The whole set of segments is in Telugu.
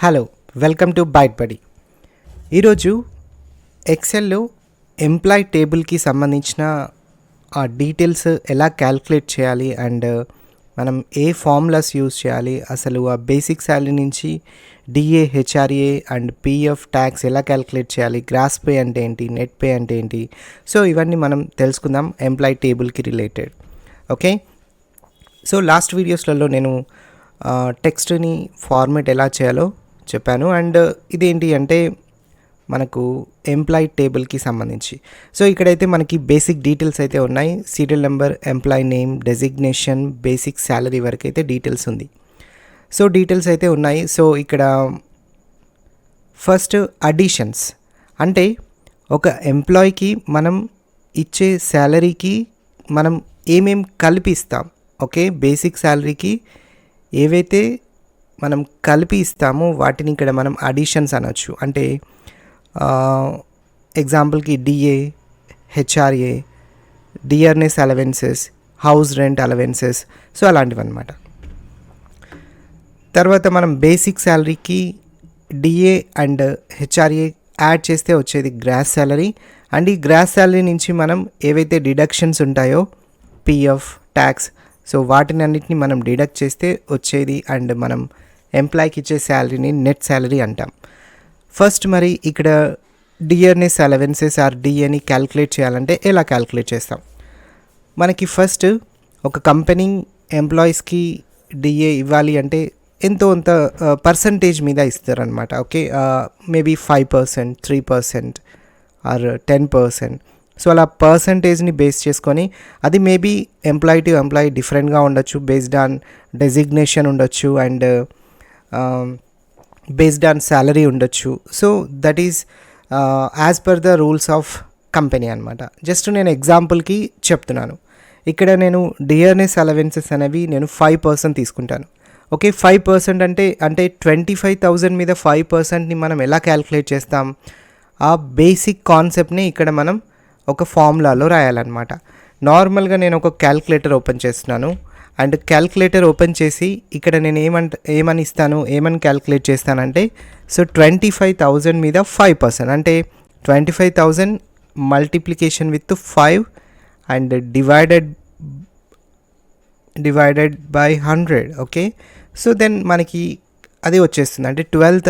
Hello, welcome to byte buddy. ఈరోజు ఎక్సెల్లో ఎంప్లాయ్ టేబుల్కి సంబంధించిన ఆ డీటెయిల్స్ ఎలా క్యాల్కులేట్ చేయాలి అండ్ మనం ఏ ఫార్ములాస్ యూజ్ చేయాలి, అసలు ఆ బేసిక్ శాలరీ నుంచి DA, HRA and PF tax ఎలా క్యాల్కులేట్ చేయాలి, గ్రాస్ పే అంటే ఏంటి, నెట్ పే అంటే ఏంటి, సో ఇవన్నీ మనం తెలుసుకుందాం ఎంప్లాయ్ టేబుల్కి రిలేటెడ్. ఓకే, సో లాస్ట్ వీడియోస్లలో నేను టెక్స్ట్ని ఫార్మేట్ ఎలా చేయాలో చెప్పాను. అండ్ ఇదేంటి అంటే మనకు ఎంప్లాయ్ టేబుల్కి సంబంధించి. సో ఇక్కడైతే మనకి బేసిక్ డీటెయిల్స్ అయితే ఉన్నాయి. Serial number, employee name, designation, basic salary వరకు అయితే డీటెయిల్స్ ఉంది. సో డీటెయిల్స్ అయితే ఉన్నాయి. సో ఇక్కడ ఫస్ట్ అడిషన్స్ అంటే ఒక ఎంప్లాయ్కి మనం ఇచ్చే శాలరీకి మనం ఏమేం కలిపిస్తాం. ఓకే, బేసిక్ శాలరీకి ఏవైతే మనం కలిపి ఇస్తామో వాటిని ఇక్కడ మనం అడిషన్స్ అనొచ్చు. అంటే ఎగ్జాంపుల్కి DA, HRA, DRS allowances, house rent allowances, so అలాంటివి అనమాట. తర్వాత మనం బేసిక్ శాలరీకి డిఏ అండ్ హెచ్ఆర్ఏ యాడ్ చేస్తే వచ్చేది గ్రాస్ శాలరీ. అండ్ ఈ గ్రాస్ శాలరీ నుంచి మనం ఏవైతే డిడక్షన్స్ ఉంటాయో పిఎఫ్, ట్యాక్స్, సో వాటిని అన్నిటిని మనం డిడక్ట్ చేస్తే వచ్చేది అండ్ మనం ఎంప్లాయ్కి ఇచ్చే శాలరీని నెట్ శాలరీ అంటాం. ఫస్ట్ మరి ఇక్కడ డిఆర్ఎస్ అలవెన్సెస్ ఆర్ డిఏని క్యాల్కులేట్ చేయాలంటే ఎలా క్యాల్కులేట్ చేస్తాం? మనకి ఫస్ట్ ఒక కంపెనీ ఎంప్లాయీస్కి డిఏ ఇవ్వాలి అంటే ఎంతో అంత పర్సంటేజ్ మీద ఇస్తారనమాట. Okay, maybe 5%, 3% are 10%. సో అలా పర్సంటేజ్ని బేస్ చేసుకొని అది మేబీ ఎంప్లాయీ టు ఎంప్లాయీ డిఫరెంట్గా ఉండొచ్చు, బేస్డ్ ఆన్ డెసిగ్నేషన్ ఉండొచ్చు అండ్ బేస్డ్ ఆన్ శాలరీ ఉండొచ్చు. So that is as per the rules of company అనమాట. జస్ట్ నేను ఎగ్జాంపుల్కి చెప్తున్నాను. ఇక్కడ నేను డిఆర్ఎస్ అలవెన్సెస్ అనేవి నేను 5% తీసుకుంటాను. ఓకే, 5% అంటే 25,000 మీద 5%ని మనం ఎలా క్యాల్కులేట్ చేస్తాం? ఆ బేసిక్ కాన్సెప్ట్ని ఇక్కడ మనం ఒక ఫార్ములాలో రాయాలన్నమాట. నార్మల్గా నేను ఒక క్యాల్కులేటర్ ఓపెన్ చేస్తున్నాను అండ్ క్యాల్కులేటర్ ఓపెన్ చేసి ఇక్కడ నేను ఏమని క్యాల్కులేట్ చేస్తానంటే, సో 25,000 మీద 5% అంటే 25,000 multiplication with 5 and divided by 100. Okay, so then మనకి అది వచ్చేస్తుంది అంటే 12.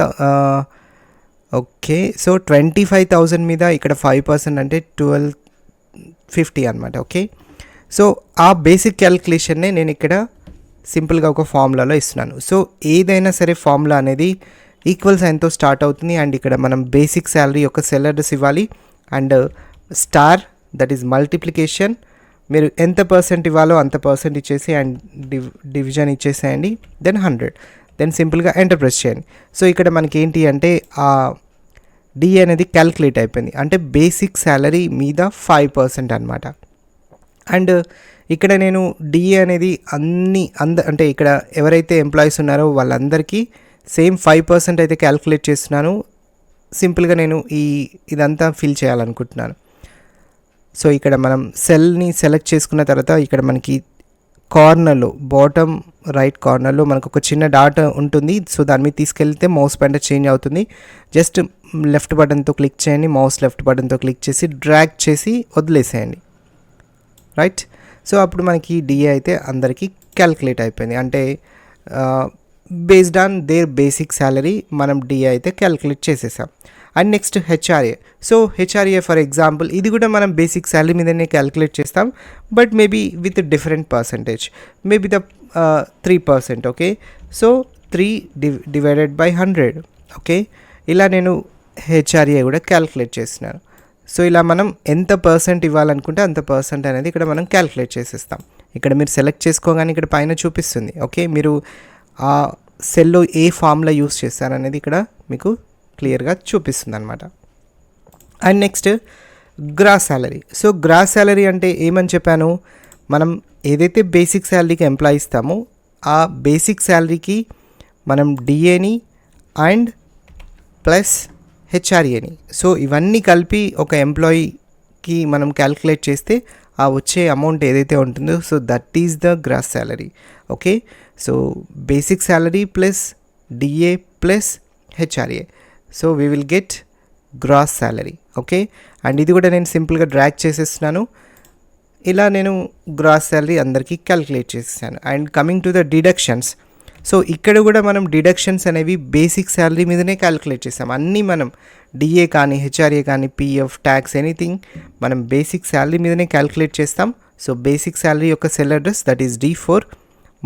ఓకే, సో 25,000 మీద ఇక్కడ 5% అంటే 1250 అనమాట. ఓకే, సో ఆ బేసిక్ క్యాల్కులేషన్నే నేను ఇక్కడ సింపుల్గా ఒక ఫార్ములాలో ఇస్తున్నాను. సో ఏదైనా సరే ఫార్ములా అనేది ఈక్వల్ సైన్తో స్టార్ట్ అవుతుంది అండ్ ఇక్కడ మనం బేసిక్ శాలరీ యొక్క సెల్ అడ్రస్ ఇవ్వాలి and star, that is multiplication, మీరు ఎంత పర్సెంట్ ఇవ్వాలో అంత పర్సెంట్ ఇచ్చేసి అండ్ డివిజన్ ఇచ్చేసేయండి, దెన్ 100, దెన్ సింపుల్గా ఎంటర్ ప్రెస్ చేయండి. సో ఇక్కడ మనకి ఏంటి అంటే ఆ డిఏ అనేది క్యాల్కులేట్ అయిపోయింది అంటే బేసిక్ శాలరీ మీద 5% అనమాట. అండ్ ఇక్కడ నేను డిఏ అనేది అంటే ఇక్కడ ఎవరైతే ఎంప్లాయీస్ ఉన్నారో వాళ్ళందరికీ సేమ్ 5% అయితే క్యాల్కులేట్ చేస్తున్నాను. సింపుల్గా నేను ఇదంతా ఫిల్ చేయాలనుకుంటున్నాను. సో ఇక్కడ మనం సెల్ని సెలెక్ట్ చేసుకున్న తర్వాత ఇక్కడ మనకి కార్నర్లో బాటమ్ రైట్ కార్నర్లో మనకు ఒక చిన్న డాట్ ఉంటుంది. సో దాని మీద తీసుకెళ్తే మౌస్ పాయింటర్ చేంజ్ అవుతుంది. జస్ట్ లెఫ్ట్ బటన్తో క్లిక్ చేయండి, మౌస్ లెఫ్ట్ బటన్తో క్లిక్ చేసి డ్రాగ్ చేసి వదిలేసేయండి. రైట్, సో అప్పుడు మనకి డిఏ అయితే అందరికీ క్యాల్కులేట్ అయిపోయింది. అంటే based on their basic salary మనం డిఏ అయితే క్యాల్కులేట్ చేసేసాం. And next HRA. So HRA for example ఇది కూడా మనం బేసిక్ శాలరీ మీదనే క్యాల్కులేట్ చేస్తాం, but maybe with different percentage, maybe the 3%. Okay, so 3 divided by 100. Okay, ఇలా నేను హెచ్ఆర్ఏ కూడా క్యాల్కులేట్ చేస్తున్నాను. సో ఇలా మనం ఎంత పర్సెంట్ ఇవ్వాలనుకుంటే అంత పర్సెంట్ అనేది ఇక్కడ మనం క్యాల్కులేట్ చేసేస్తాం. ఇక్కడ మీరు సెలెక్ట్ చేసుకోగానే ఇక్కడ పైన చూపిస్తుంది. ఓకే, మీరు ఆ సెల్లో ఏ ఫార్ములా యూస్ చేస్తారనేది ఇక్కడ మీకు క్లియర్గా చూపిస్తుంది అనమాట. And next gross salary. So gross salary అంటే ఏమని చెప్పాను, మనం ఏదైతే బేసిక్ శాలరీకి ఎంప్లాయ్ ఇస్తామో ఆ బేసిక్ శాలరీకి మనం డిఏని అండ్ ప్లస్ హెచ్ఆర్ఏని, సో ఇవన్నీ కలిపి ఒక ఎంప్లాయీకి మనం క్యాల్కులేట్ చేస్తే ఆ వచ్చే అమౌంట్ ఏదైతే ఉంటుందో so that is the gross salary. Okay, so basic salary plus DA plus HRA. So we will get gross salary. Okay, and ఇది కూడా నేను సింపుల్గా డ్రాగ్ చేసేస్తున్నాను. ఇలా నేను గ్రాస్ శాలరీ అందరికీ క్యాలిక్యులేట్ చేసేసాను. And coming to the deductions, so ఇక్కడ కూడా మనం డిడక్షన్స్ అనేవి బేసిక్ శాలరీ మీదనే క్యాలిక్యులేట్ చేసాం. అన్నీ మనం డిఏ కానీ హెచ్ఆర్ఏ కానీ పిఎఫ్ ట్యాక్స్ ఎనీథింగ్ మనం బేసిక్ శాలరీ మీదనే క్యాలిక్యులేట్ చేస్తాం. సో బేసిక్ శాలరీ యొక్క cell address that is D4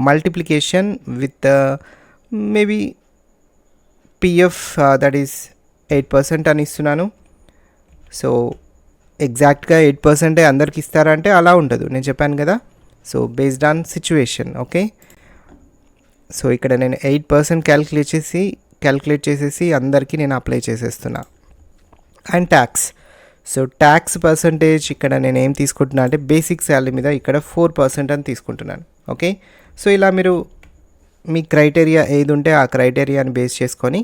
multiplication with maybe PF that is 8% అని ఇస్తున్నాను. సో ఎగ్జాక్ట్గా 8% అందరికి ఇస్తారంటే అలా ఉండదు, నేను చెప్పాను కదా. So based on situation. Okay, so ఇక్కడ నేను 8% క్యాలిక్యులేట్ చేసేసి అందరికీ నేను అప్లై చేసేస్తున్నా. And tax, so tax percentage ఇక్కడ నేను ఏం తీసుకుంటున్నా అంటే బేసిక్ శాలరీ మీద ఇక్కడ 4% అని తీసుకుంటున్నాను. ఓకే, సో ఇలా మీరు మీ క్రైటీరియా ఏది ఉంటే ఆ క్రైటీరియాని బేస్ చేసుకొని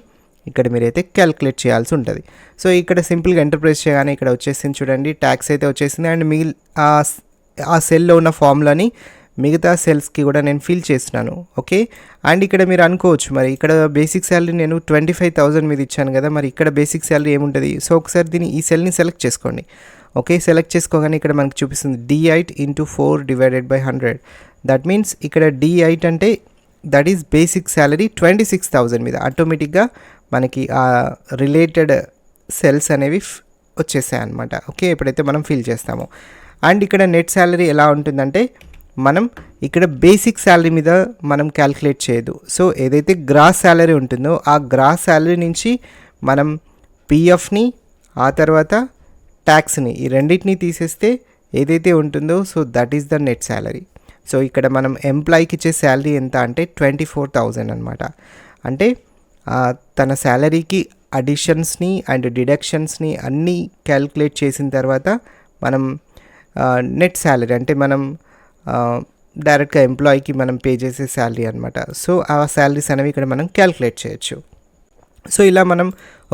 ఇక్కడ మీరైతే క్యాలిక్యులేట్ చేయాల్సి ఉంటుంది. సో ఇక్కడ సింపుల్గా ఎంటర్ప్రైజ్ చేయగానే ఇక్కడ వచ్చేసింది చూడండి, ట్యాక్స్ అయితే వచ్చేసింది. అండ్ ఆ సెల్లో ఉన్న ఫామ్లని మిగతా సెల్స్కి కూడా నేను ఫిల్ చేస్తున్నాను. ఓకే, అండ్ ఇక్కడ మీరు అనుకోవచ్చు మరి ఇక్కడ బేసిక్ శాలరీ నేను 25,000 మీద ఇచ్చాను కదా, మరి ఇక్కడ బేసిక్ శాలరీ ఏముంటుంది. సో ఒకసారి ఈ సెల్ని సెలెక్ట్ చేసుకోండి. ఓకే, సెలెక్ట్ చేసుకోగానే ఇక్కడ మనకి చూపిస్తుంది D8 × 4/100. దట్ మీన్స్ ఇక్కడ D8 అంటే దట్ ఈస్ బేసిక్ శాలరీ 26,000 మీద ఆటోమేటిక్గా మనకి ఆ రిలేటెడ్ సెల్స్ అనేవి వచ్చేసాయి అనమాట. ఓకే, ఎప్పుడైతే మనం ఫిల్ చేస్తామో. అండ్ ఇక్కడ నెట్ శాలరీ ఎలా ఉంటుందంటే మనం ఇక్కడ బేసిక్ శాలరీ మీద మనం క్యాలిక్యులేట్ చేయదు. సో ఏదైతే గ్రాస్ శాలరీ ఉంటుందో ఆ గ్రాస్ శాలరీ నుంచి మనం పిఎఫ్ని ఆ తర్వాత ట్యాక్స్ని ఈ రెండింటిని తీసేస్తే ఏదైతే ఉంటుందో so that is the net salary. So ఇక్కడ మనం ఎంప్లాయీకి ఇచ్చే శాలరీ ఎంత అంటే 24,000 అనమాట. అంటే తన శాలరీకి అడిషన్స్ని అండ్ డిడక్షన్స్ని అన్నీ క్యాలిక్యులేట్ చేసిన తర్వాత మనం నెట్ శాలరీ అంటే మనం డైరెక్ట్గా ఎంప్లాయీకి మనం పే చేసే శాలరీ అనమాట. సో ఆ శాలరీస్ అనేవి ఇక్కడ మనం క్యాలిక్యులేట్ చేయొచ్చు. సో ఇలా మనం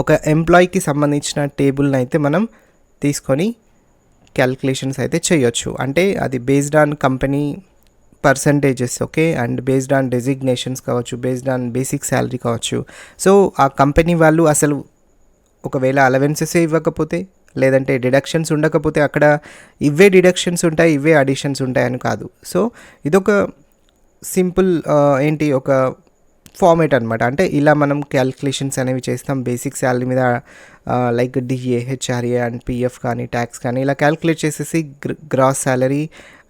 ఒక ఎంప్లాయీకి సంబంధించిన టేబుల్ని అయితే మనం తీసుకొని క్యాలిక్యులేషన్స్ అయితే చేయొచ్చు. అంటే అది based on company percentages. Okay, and based on designations కావచ్చు, బేస్డ్ ఆన్ బేసిక్ శాలరీ కావచ్చు. సో ఆ కంపెనీ వాళ్ళు అసలు ఒకవేళ అలవెన్సెస్ ఇవ్వకపోతే లేదంటే డిడక్షన్స్ ఉండకపోతే అక్కడ ఇవే డిడక్షన్స్ ఉంటాయి ఇవే అడిషన్స్ ఉంటాయని కాదు. సో ఇదొక సింపుల్ ఒక ఫార్మేట్ అనమాట. అంటే ఇలా మనం క్యాలిక్యులేషన్స్ అనేవి చేస్తాం బేసిక్ శాలరీ మీద, like DA HRA and PF కానీ ట్యాక్స్ కానీ ఇలా క్యాలిక్యులేట్ చేసేసి గ్రాస్ శాలరీ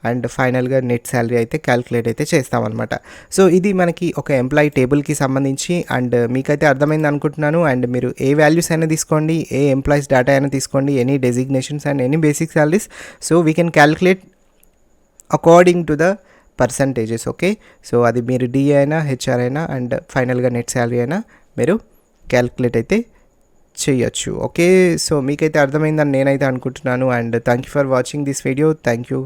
అండ్ ఫైనల్గా నెట్ శాలరీ అయితే క్యాలిక్యులేట్ అయితే చేస్తామన్నమాట. సో ఇది మనకి ఒక ఎంప్లాయీ టేబుల్కి సంబంధించి. అండ్ మీకైతే అర్థమైంది అనుకుంటున్నాను. అండ్ మీరు ఏ వాల్యూస్ అయినా తీసుకోండి, ఏ ఎంప్లాయీస్ డేటా అయినా తీసుకోండి, any designations and any basic salaries. So we can calculate according to the percentages. Okay, so అది మీరు డిఏ అయినా హెచ్ఆర్ అయినా అండ్ ఫైనల్గా నెట్ శాలరీ అయినా మీరు క్యాలిక్యులేట్ అయితే చేయొచ్చు. ఓకే, సో మీకైతే అర్థమైందని నేనైతే అనుకుంటున్నాను. And thank you for watching this video. Thank you.